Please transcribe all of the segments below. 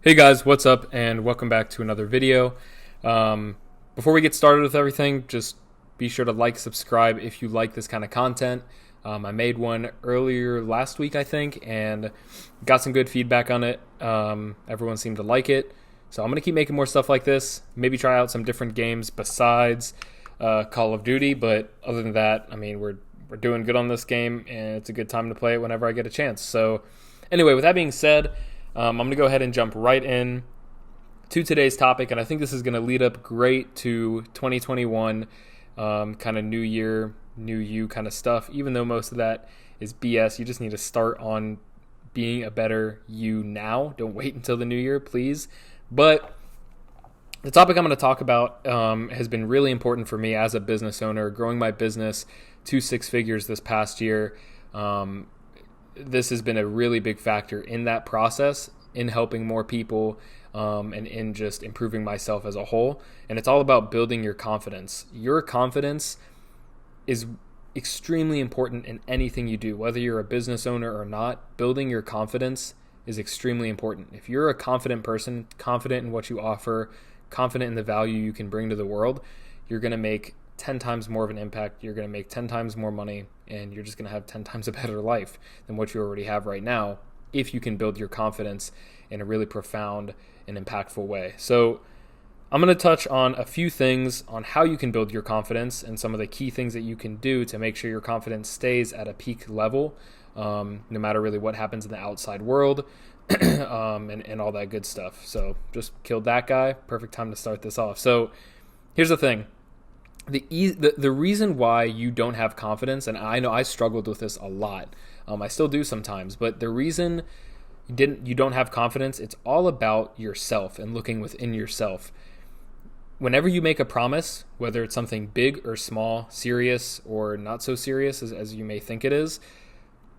Hey guys, what's up, and welcome back to another video. Before we get started with everything, just be sure to like, subscribe if you like this kind of content. I made one earlier last week, I think, and got some good feedback on it. Everyone seemed to like it, so I'm going to keep making more stuff like this. Maybe try out some different games besides Call of Duty, but other than that, I mean, we're doing good on this game, and it's a good time to play it whenever I get a chance. So anyway, with that being said, I'm going to go ahead and jump right in to today's topic, and I think this is going to lead up great to 2021, kind of new year, new you kind of stuff. Even though most of that is BS, you just need to start on being a better you now. Don't wait until the new year, please. But the topic I'm going to talk about has been really important for me as a business owner, growing my business to six figures this past year. This has been a really big factor in that process, in helping more people, and in just improving myself as a whole. And it's all about building your confidence. Your confidence is extremely important in anything you do, whether you're a business owner or not. Building your confidence is extremely important. If you're a confident person, confident in what you offer, confident in the value you can bring to the world, you're going to make 10 times more of an impact. You're going to make 10 times more money, and you're just going to have 10 times a better life than what you already have right now if you can build your confidence in a really profound and impactful way. So I'm going to touch on a few things on how you can build your confidence and some of the key things that you can do to make sure your confidence stays at a peak level, no matter really what happens in the outside world, and all that good stuff. So just killed that guy. Perfect time to start this off. So here's the thing. The reason why you don't have confidence, and I know I struggled with this a lot, I still do sometimes, but the reason you don't have confidence, it's all about yourself and looking within yourself. Whenever you make a promise, whether it's something big or small, serious or not so serious as you may think it is,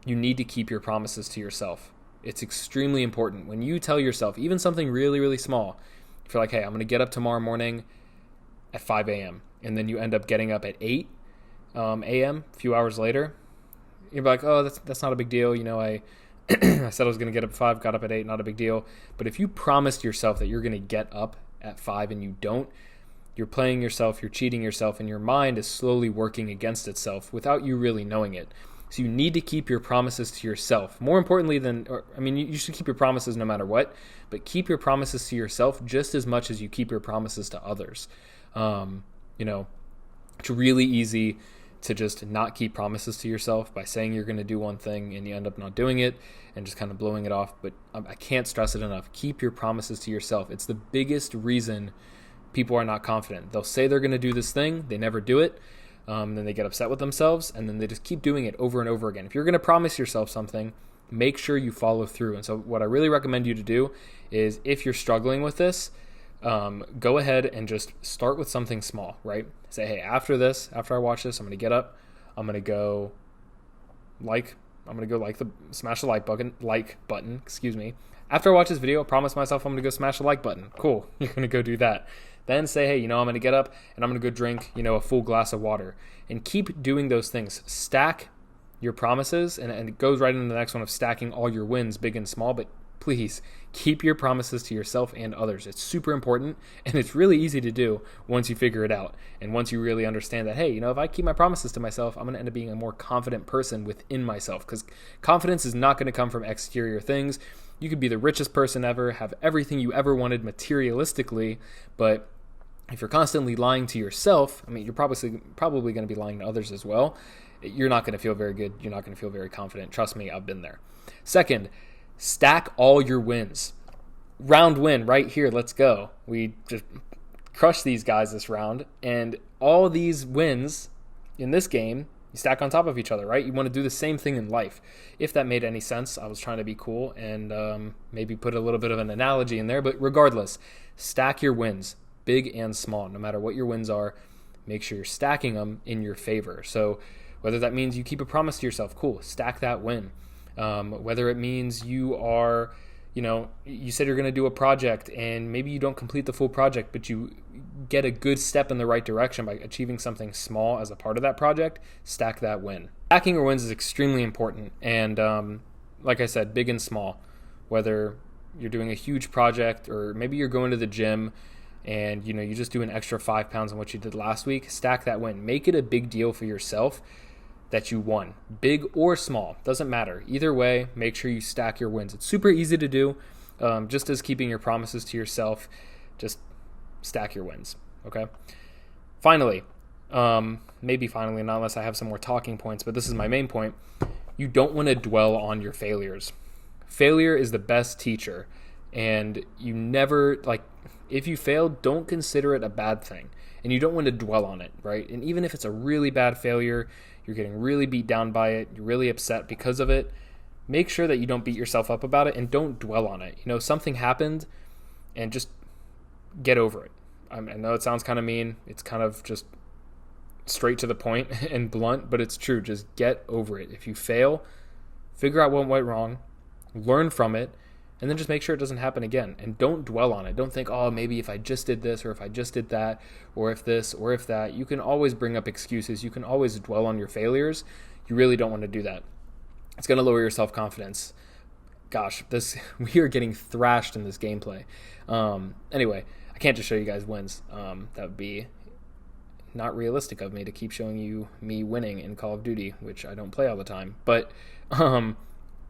you need to keep your promises to yourself. It's extremely important. When you tell yourself, even something really, really small, if you're like, hey, I'm going to get up tomorrow morning at 5 a.m., and then you end up getting up at 8 a.m. a few hours later, you're like, oh, that's not a big deal. You know, I said I was going to get up at 5, got up at 8, not a big deal. But if you promised yourself that you're going to get up at 5 and you don't, you're playing yourself, you're cheating yourself, and your mind is slowly working against itself without you really knowing it. So you need to keep your promises to yourself. More importantly you should keep your promises no matter what, but keep your promises to yourself just as much as you keep your promises to others. It's really easy to just not keep promises to yourself by saying you're going to do one thing and you end up not doing it and just kind of blowing it off. But I can't stress it enough. Keep your promises to yourself. It's the biggest reason people are not confident. They'll say they're going to do this thing, they never do it, then they get upset with themselves, and then they just keep doing it over and over again. If you're going to promise yourself something, make sure you follow through. And so what I really recommend you to do is, if you're struggling with this, go ahead and just start with something small, right? Say, hey, after I watch this, I'm going to get up, I'm going to go smash the like button, excuse me. After I watch this video, I promise myself I'm going to go smash the like button. Cool. You're going to go do that. Then say, hey, I'm going to get up and I'm going to go drink, a full glass of water, and keep doing those things. Stack your promises, and it goes right into the next one of stacking all your wins, big and small, but please keep your promises to yourself and others. It's super important, and it's really easy to do once you figure it out. And once you really understand that, hey, if I keep my promises to myself, I'm going to end up being a more confident person within myself, because confidence is not going to come from exterior things. You could be the richest person ever, have everything you ever wanted materialistically, but if you're constantly lying to yourself, you're probably going to be lying to others as well. You're not going to feel very good. You're not going to feel very confident. Trust me, I've been there. Second, stack all your wins. Round win right here. Let's go. We just crushed these guys this round, and all these wins in this game, you stack on top of each other, right? You want to do the same thing in life. If that made any sense, I was trying to be cool and maybe put a little bit of an analogy in there, but regardless, stack your wins, big and small. No matter what your wins are, make sure you're stacking them in your favor. So whether that means you keep a promise to yourself, cool, stack that win. Whether it means you are, you said you're going to do a project and maybe you don't complete the full project, but you get a good step in the right direction by achieving something small as a part of that project, stack that win. Stacking your wins is extremely important. And like I said, big and small, whether you're doing a huge project, or maybe you're going to the gym and you just do an extra 5 pounds on what you did last week. Stack that win. Make it a big deal for yourself that you won, big or small, doesn't matter. Either way, make sure you stack your wins. It's super easy to do, just as keeping your promises to yourself. Just stack your wins. Okay. Finally, maybe finally, not unless I have some more talking points, but this is my main point. You don't want to dwell on your failures. Failure is the best teacher, and you never, if you fail, don't consider it a bad thing, and you don't want to dwell on it, right? And even if it's a really bad failure, you're getting really beat down by it, you're really upset because of it, make sure that you don't beat yourself up about it and don't dwell on it. Something happened, and just get over it. I know it sounds kind of mean. It's kind of just straight to the point and blunt, but it's true. Just get over it. If you fail, figure out what went wrong, learn from it, and then just make sure it doesn't happen again. And don't dwell on it. Don't think, oh, maybe if I just did this, or if I just did that, or if this, or if that. You can always bring up excuses. You can always dwell on your failures. You really don't want to do that. It's going to lower your self-confidence. Gosh, we are getting thrashed in this gameplay. Anyway, I can't just show you guys wins. That would be not realistic of me to keep showing you me winning in Call of Duty, which I don't play all the time. But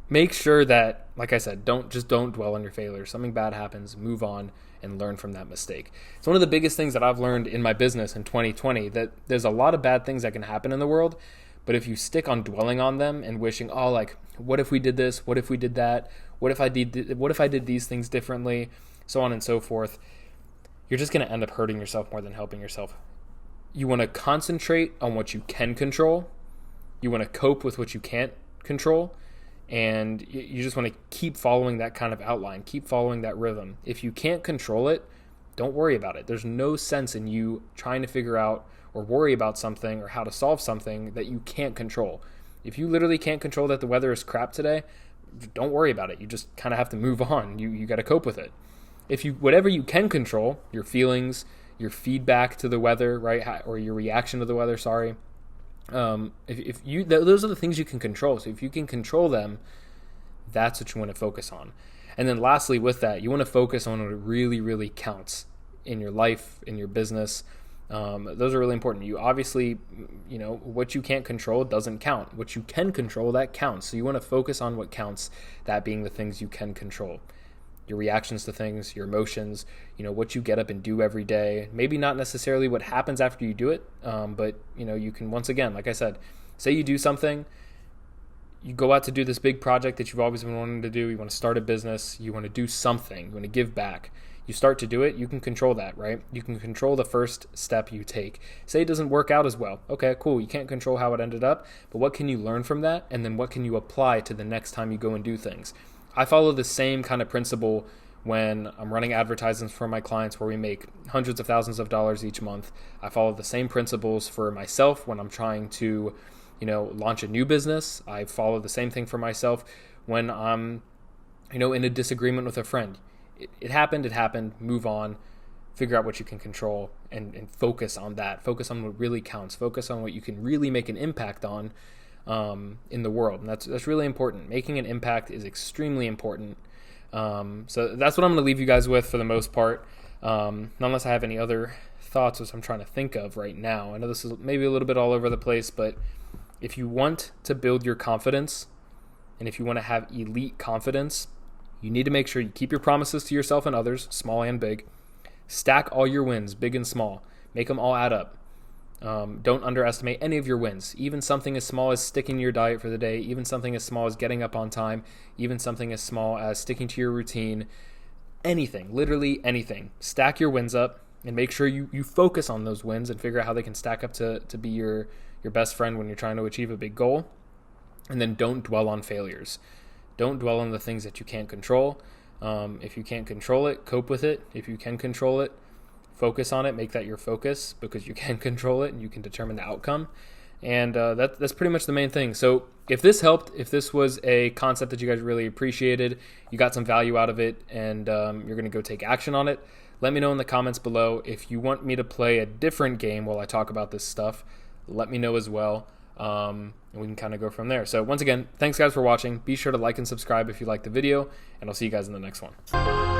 make sure that, like I said, don't dwell on your failures. Something bad happens, move on and learn from that mistake. It's one of the biggest things that I've learned in my business in 2020, that there's a lot of bad things that can happen in the world, but if you stick on dwelling on them and wishing, what if we did this? What if we did that? What if I did these things differently? So on and so forth. You're just going to end up hurting yourself more than helping yourself. You want to concentrate on what you can control. You want to cope with what you can't control. And you just want to keep following that kind of outline. Keep following that rhythm. If you can't control it, don't worry about it. There's no sense in you trying to figure out or worry about something or how to solve something that you can't control. If you literally can't control that the weather is crap today, don't worry about it. You just kind of have to move on. You got to cope with it. Whatever you can control, your feelings, your feedback to the weather, right, or your reaction to the weather, sorry. Those are the things you can control. So if you can control them, that's what you want to focus on. And then lastly, with that, you want to focus on what really, really counts in your life, in your business. Those are really important. You obviously, what you can't control doesn't count. What you can control, that counts. So you want to focus on what counts, that being the things you can control. Your reactions to things, your emotions, what you get up and do every day. Maybe not necessarily what happens after you do it, but you can, once again, like I said, say you do something, you go out to do this big project that you've always been wanting to do. You want to start a business, you want to do something, you want to give back. You start to do it, you can control that, right? You can control the first step you take. Say it doesn't work out as well. Okay, cool. You can't control how it ended up, but what can you learn from that? And then what can you apply to the next time you go and do things? I follow the same kind of principle when I'm running advertisements for my clients where we make hundreds of thousands of dollars each month. I follow the same principles for myself when I'm trying to, launch a new business. I follow the same thing for myself when I'm, in a disagreement with a friend. It happened, move on, figure out what you can control and focus on that. Focus on what really counts. Focus on what you can really make an impact on in the world. And that's really important. Making an impact is extremely important. So that's what I'm going to leave you guys with for the most part. Unless I have any other thoughts, which I'm trying to think of right now. I know this is maybe a little bit all over the place, but if you want to build your confidence and if you want to have elite confidence, you need to make sure you keep your promises to yourself and others, small and big. Stack all your wins, big and small. Make them all add up. Don't underestimate any of your wins. Even something as small as sticking to your diet for the day, even something as small as getting up on time, even something as small as sticking to your routine. Anything, literally anything. Stack your wins up and make sure you focus on those wins and figure out how they can stack up to be your best friend when you're trying to achieve a big goal. And then don't dwell on failures. Don't dwell on the things that you can't control. If you can't control it, cope with it. If you can control it, focus on it. Make that your focus because you can control it and you can determine the outcome. And that's pretty much the main thing. So if this helped, if this was a concept that you guys really appreciated, you got some value out of it, and you're going to go take action on it, let me know in the comments below. If you want me to play a different game while I talk about this stuff, let me know as well. and we can kind of go from there. So once again, thanks guys for watching. Be sure to like and subscribe if you like the video, and I'll see you guys in the next one.